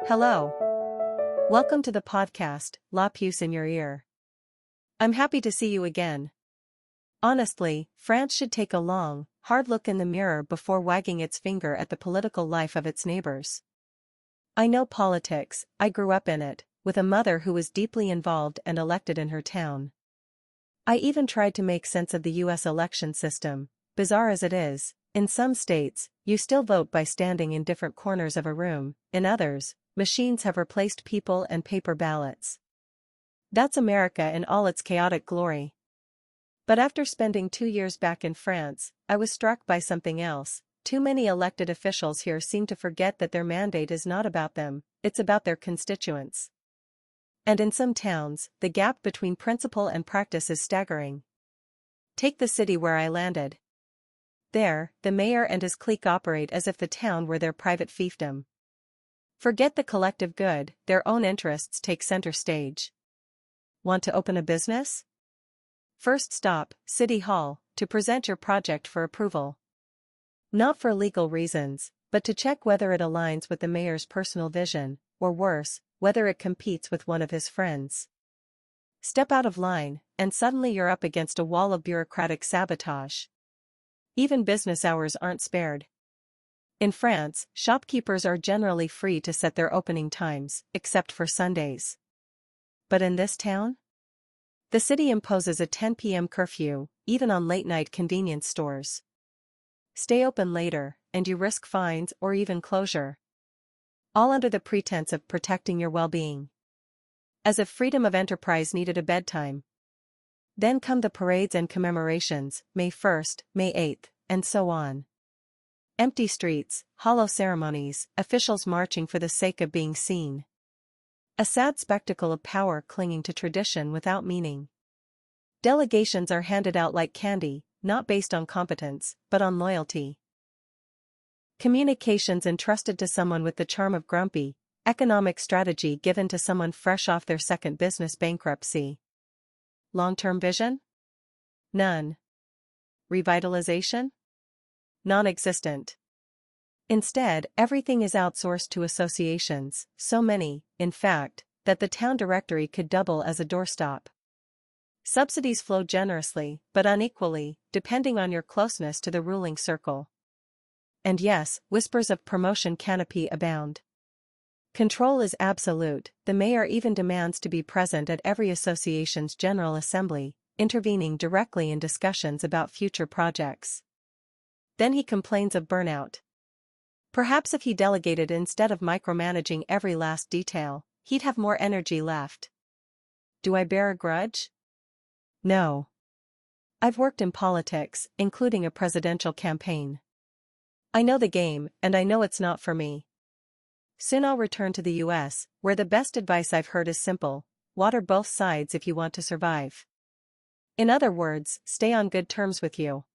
Hello. Welcome to the podcast, La Puce in your ear. I'm happy to see you again. Honestly, France should take a long, hard look in the mirror before wagging its finger at the political life of its neighbors. I know politics, I grew up in it, with a mother who was deeply involved and elected in her town. I even tried to make sense of the US election system. Bizarre as it is, in some states, you still vote by standing in different corners of a room, in others, machines have replaced people and paper ballots. That's America in all its chaotic glory. But after spending 2 years back in France, I was struck by something else. Too many elected officials here seem to forget that their mandate is not about them, it's about their constituents. And in some towns, the gap between principle and practice is staggering. Take the city where I landed. There, the mayor and his clique operate as if the town were their private fiefdom. Forget the collective good, their own interests take center stage. Want to open a business? First stop, City Hall, to present your project for approval. Not for legal reasons, but to check whether it aligns with the mayor's personal vision, or worse, whether it competes with one of his friends. Step out of line, and suddenly you're up against a wall of bureaucratic sabotage. Even business hours aren't spared. In France, shopkeepers are generally free to set their opening times, except for Sundays. But in this town? The city imposes a 10 p.m. curfew, even on late-night convenience stores. Stay open later, and you risk fines or even closure. All under the pretense of protecting your well-being. As if freedom of enterprise needed a bedtime. Then come the parades and commemorations, May 1st, May 8th, and so on. Empty streets, hollow ceremonies, officials marching for the sake of being seen. A sad spectacle of power clinging to tradition without meaning. Delegations are handed out like candy, not based on competence, but on loyalty. Communications entrusted to someone with the charm of grumpy, economic strategy given to someone fresh off their second business bankruptcy. Long-term vision? None. Revitalization? Non-existent. Instead, everything is outsourced to associations, so many, in fact, that the town directory could double as a doorstop. Subsidies flow generously, but unequally, depending on your closeness to the ruling circle. And yes, whispers of promotion canopy abound. Control is absolute, the mayor even demands to be present at every association's general assembly, intervening directly in discussions about future projects. Then he complains of burnout. Perhaps if he delegated instead of micromanaging every last detail, he'd have more energy left. Do I bear a grudge? No. I've worked in politics, including a presidential campaign. I know the game, and I know it's not for me. Soon I'll return to the US, where the best advice I've heard is simple: water both sides if you want to survive. In other words, stay on good terms with you.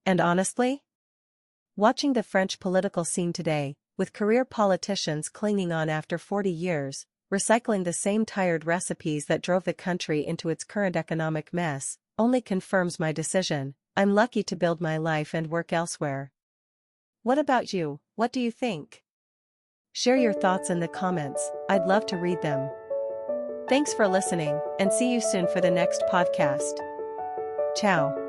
And honestly? Watching the French political scene today, with career politicians clinging on after 40 years, recycling the same tired recipes that drove the country into its current economic mess, only confirms my decision. I'm lucky to build my life and work elsewhere. What about you? What do you think? Share your thoughts in the comments, I'd love to read them. Thanks for listening, and see you soon for the next podcast. Ciao.